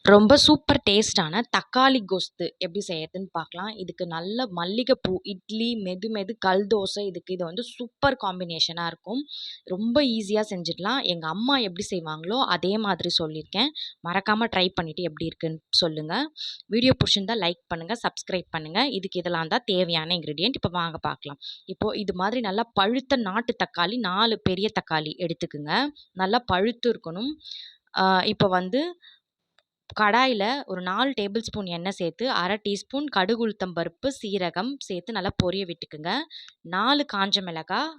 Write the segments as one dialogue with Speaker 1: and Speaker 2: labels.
Speaker 1: ரொம்ப சூப்பர் டேஸ்ட்டான தக்காளி கொஸ்து எப்படி செய்யறதுன்னு பார்க்கலாம். இதுக்கு நல்ல மல்லிகைப்பூ, இட்லி, மெது கல் தோசை இது வந்து சூப்பர் காம்பினேஷனா இருக்கும். ரொம்ப ஈஸியா செஞ்சிடலாம். எங்க அம்மா எப்படி செய்வாங்களோ, அதே மாதிரி சொல்லியிருக்கேன். மறக்காம ட்ரை பண்ணிட்டு எப்படி இருக்குன்னு சொல்லுங்க. வீடியோ புடிச்சிருந்தா லைக் பண்ணுங்க, சப்ஸ்கிரைப் பண்ணுங்க. இதுக்கு இதெல்லாம் தான் தேவையான இன்கிரீடியன்ட். இப்போ வாங்க பார்க்கலாம். இப்போ இது மாதிரி நல்லா பழுத்த நாட்டு தக்காளி 4 பெரிய தக்காளி எடுத்துக்குங்க. நல்லா பழுத்து இருக்கணும். இப்போ வந்து கடாயில ஒரு 4 டேபிள் ஸ்பூன் எண்ணெய் சேர்த்து, 1/2 டீஸ்பூன் கடுகு, உளுத்தம் பருப்பு, சீரகம் சேர்த்து நல்லா பொரிய விட்டுக்குங்க. 4 காஞ்ச மிளகாய்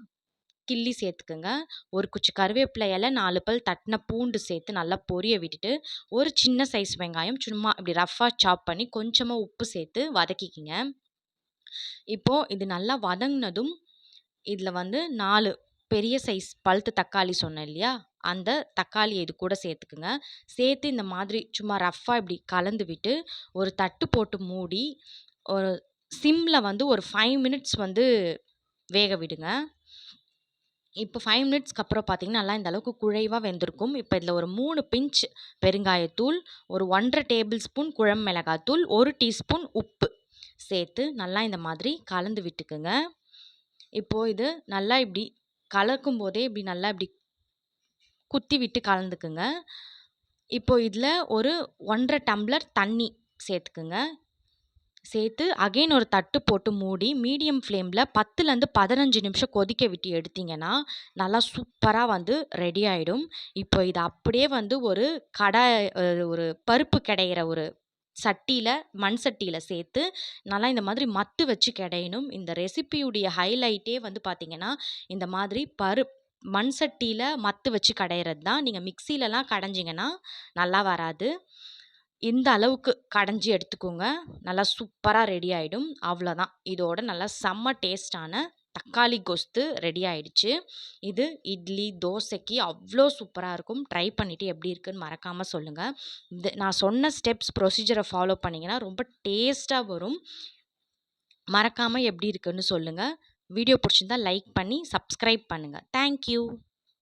Speaker 1: கிள்ளி சேர்த்துக்குங்க. ஒரு குச்சி கருவேப்பிலை இலை, 4 பல் தட்டின பூண்டு சேர்த்து நல்லா பொரிய விட்டுட்டு, ஒரு சின்ன சைஸ் வெங்காயம் சும்மா இப்படி ரஃப்பா சாப் பண்ணி கொஞ்சமா உப்பு சேர்த்து வதக்கிக்கிங்க. இப்போ இது நல்லா வதங்குனதும், இதில வந்து 4 பெரிய சைஸ் பழுத்த தக்காளி சொன்னேன் இல்லையா? அந்த தக்காளிய இது கூட சேர்த்துக்குங்க. சேர்த்து இந்த மாதிரி சும்மா ரஃப்பா இப்படி கலந்து விட்டு, ஒரு தட்டு போட்டு மூடி, ஒரு சிம்ல வந்து ஒரு 5 மினிட்ஸ் வந்து வேக விடுங்க. இப்போ 5 மினிட்ஸ்க்கு அப்புறம் பார்த்தீங்கன்னா, நல்லா இந்த அளவுக்கு குழைவா வெந்திருக்கும். இப்போ இதில ஒரு 3 பிஞ்ச் பெருங்காயத்தூள், ஒரு 1 1/2 டேபிள் ஸ்பூன் குழம்பு மிளகாய்த்தூள், 1 டீஸ்பூன் உப்பு சேர்த்து நல்லா இந்த மாதிரி கலந்து விட்டுக்குங்க. இப்போ இது நல்லா இப்படி கலக்கும்போதே இப்படி நல்லா இப்படி குத்தி விட்டு கலந்துக்குங்க. இப்போ இதில ஒரு 1 1/2 டம்ளர் தண்ணி சேர்த்துக்குங்க. சேர்த்து அகைன் ஒரு தட்டு போட்டு மூடி மீடியம் ஃப்ளேமில் 10லேருந்து 15 நிமிஷம் கொதிக்க விட்டு எடுத்தீங்கன்னா, நல்லா சூப்பரா வந்து ரெடி ஆயிடும். இப்போ இத அப்படியே வந்து ஒரு ஒரு பருப்பு கடையிற ஒரு சட்டியில, மண் சட்டியில சேர்த்து, நல்லா இந்த மாதிரி மத்து வச்சு கடையணும். இந்த ரெசிபியுடைய ஹைலைட்டே வந்து பார்த்தீங்கன்னா, இந்த மாதிரி மண் சட்டியில மத்து வச்சு கடையிறது தான். நீங்க மிக்ஸிலலாம் கடைஞ்சீங்கன்னா, நல்லா வராது. இந்த அளவுக்கு கடைஞ்சி எடுத்துக்கோங்க. நல்லா சூப்பரா ரெடி ஆயிடும். அவ்வளோதான். இதோட நல்லா செம்ம டேஸ்ட்டான தக்காளி கொஸ்து ரெடி ஆயிடுச்சு. இது இட்லி, தோசைக்கு அவ்ளோ சூப்பரா இருக்கும். ட்ரை பண்ணிட்டு எப்படி இருக்குன்னு மறக்காம சொல்லுங்க. நான் சொன்ன ஸ்டெப்ஸ் ப்ரொசீஜர ஃபாலோ பண்ணீங்கன்னா, ரொம்ப டேஸ்ட்டா வரும். மறக்காம எப்படி இருக்குன்னு சொல்லுங்க. வீடியோ புடிச்சிருந்தா லைக் பண்ணி சப்ஸ்கிரைப் பண்ணுங்க. Thank you.